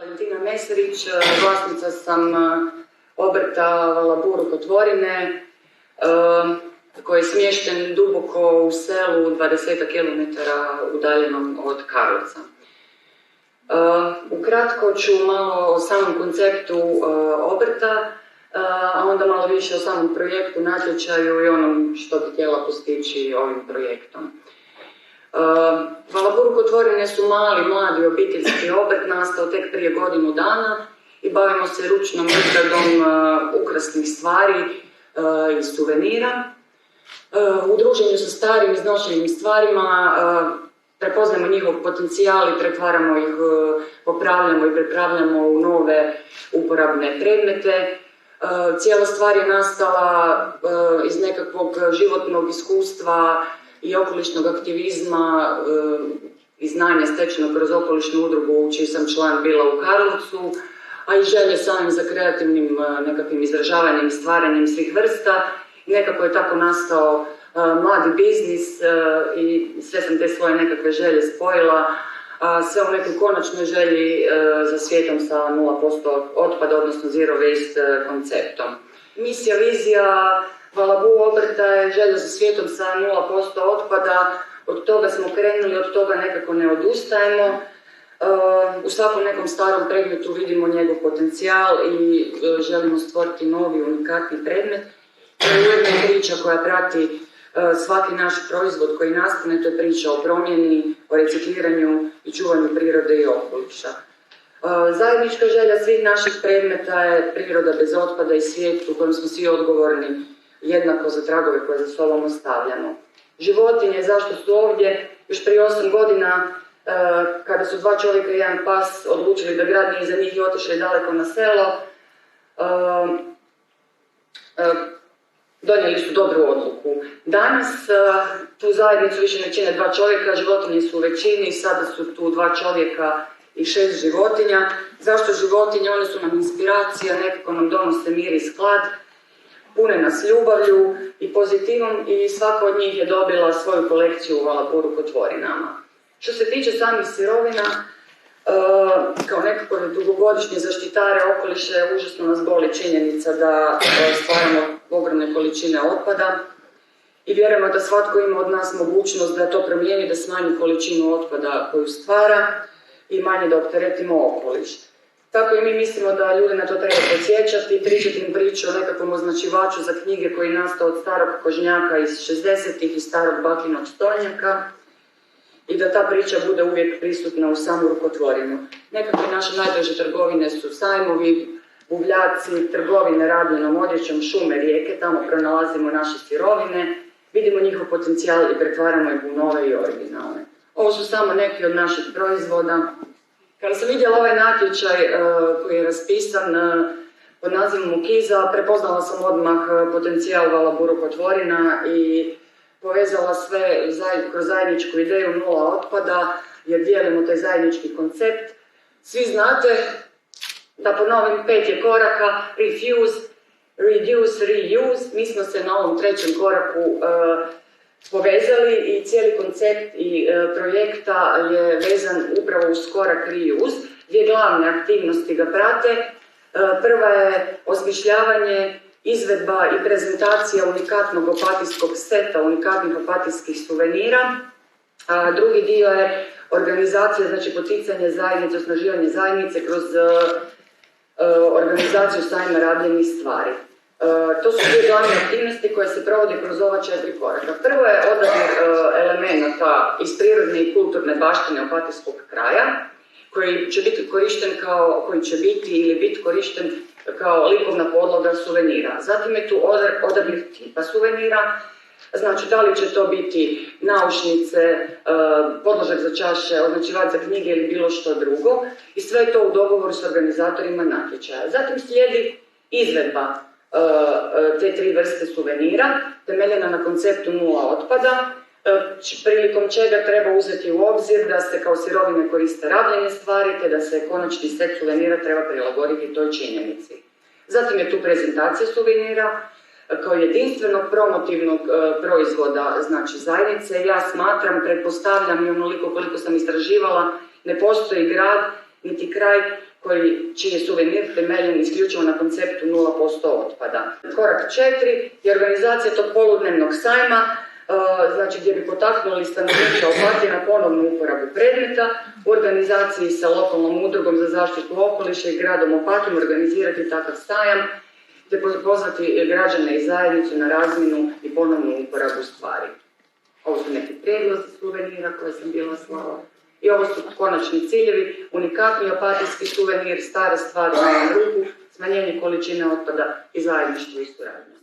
Valentina Mesarić, vlasnica sam obrta Valabur u Kotvorine, koji je smješten duboko u selu 20 km udaljenom od Karlovca. Ukratko ću malo o samom konceptu obrta, a onda malo više o samom projektu, natječaju i onom što bi htjela postići ovim projektom. Valabur u Kotvorine su mali, mladi obiteljski obrt, nastao tek prije godinu dana i bavimo se ručnom izradom ukrasnih stvari i suvenira. U druženju sa starim iznošenim stvarima prepoznajemo njihov potencijal i pretvaramo ih, popravljamo i prepravljamo u nove uporabne predmete. Cijela stvar je nastala iz nekakvog životnog iskustva i okolišnog aktivizma i znanja stečenog kroz okolišnu udrugu čiji sam član bila u Karlovcu, a i želje samim za kreativnim nekakvim izražavanjem i stvaranjem svih vrsta. Nekako je tako nastao mladi biznis i sve sam te svoje nekakve želje spojila, a sve u nekoj konačnoj želji za svijetom sa 0% otpada, odnosno zero waste konceptom. Misija, vizija Valabur obrta je želja za svijetom sa 0% otpada, od toga smo krenuli, od toga nekako ne odustajemo. U svakom nekom starom predmetu vidimo njegov potencijal i želimo stvoriti novi, unikatni predmet. To je ujedno priča koja prati svaki naš proizvod koji nastane, to je priča o promjeni, o recikliranju i čuvanju prirode i okoliša. Zajednička želja svih naših predmeta je priroda bez otpada i svijet u kojem smo svi odgovorni jednako za tragove koje za sobom ostavljamo. Životinje, zašto su ovdje? Još prije 8 godina, kada su 2 čovjeka i 1 pas odlučili da grad nije za njih i otišli daleko na selo, donijeli su dobru odluku. Danas tu zajednicu više ne čine 2 čovjeka, životinje su u većini i sada su tu 2 čovjeka i 6 životinja. Zašto životinje? One su nam inspiracija, nekako nam donose mir i sklad, pune nas ljubavlju i pozitivom i svaka od njih je dobila svoju kolekciju u Valabur u Kotvorinama. Što se tiče samih sirovina, kao nekako dugogodišnje zaštitare okoliša, užasno nas boli činjenica da stvaramo ogromne količine otpada i vjerujemo da svatko ima od nas mogućnost da to promijeni, da smanji količinu otpada koju stvara i manje da opteretimo okoliš. Tako i mi mislimo da ljude na to treba podsjećati i pričati im priču o nekakvom označivaču za knjige koji je nastao od starog kožnjaka iz 60-ih i starog bakinog stolnjaka i da ta priča bude uvijek prisutna u samu Kotvorinu. Nekakve naše najdraže trgovine su sajmovi, buvljaci, trgovine rabljenom odjećom, šume, rijeke, tamo pronalazimo naše sirovine, vidimo njihov potencijal i pretvaramo ih u nove i originalne. Ovo su samo neki od naših proizvoda. Kada sam vidjela ovaj natječaj koji je raspisan pod nazivom Ukiza, prepoznala sam odmah potencijal Valabur u Kotvorina i povezala sve kroz zajedničku ideju nula otpada, jer dijelimo taj zajednički koncept. Svi znate da ponovim 5 je koraka: refuse, reduce, reuse. Mi smo se na ovom 3. koraku povezali i cijeli koncept i projekta je vezan upravo uz korak reuse. 2 glavne aktivnosti ga prate. Prva je osmišljavanje, izvedba i prezentacija unikatnog opatijskog seta, unikatnih opatijskih suvenira. A drugi dio je organizacija, znači poticanje zajednice, osnaživanje zajednice kroz organizaciju sajma rabljenih stvari. To su 2 glavne aktivnosti koje se provode kroz ova 4 koraka. Prvo je odabir elemenata iz prirodne i kulturne baštine opatijskog kraja, koji će biti korišten kao likovna podloga suvenira. Zatim je tu odabir tipa suvenira, znači da li će to biti naušnice, podložak za čaše, označivač za knjige ili bilo što drugo, i sve je to u dogovoru s organizatorima natječaja. Zatim slijedi izvedba te 3 vrste suvenira, temeljena na konceptu nula otpada, prilikom čega treba uzeti u obzir da se kao sirovine koriste rabljene stvari, te da se konačni set suvenira treba prilagoditi toj činjenici. Zatim je tu prezentacija suvenira kao jedinstvenog promotivnog proizvoda, znači zajednice. Ja smatram, pretpostavljam i onoliko koliko sam istraživala, ne postoji grad niti kraj koji čini suvenir temeljen isključivo na konceptu 0% otpada. Korak 4 je organizacija tog poludnevnog sajma, znači gdje bi potaknuli stanovnike Opatije na ponovnu uporabu predmeta, u organizaciji sa lokalnom udrugom za zaštitu okoliša i gradom Opatijom organizirati takav sajam, te pozvati građane i zajednicu na razmjenu i ponovnu uporabu stvari. Ovo su neki prijedlozi suvenira koje sam bila slala. I ovo su konačni ciljevi, unikatni opatijski suvenir, stare stvari na ruku, smanjenje količine otpada i zajedništvo i suradnje.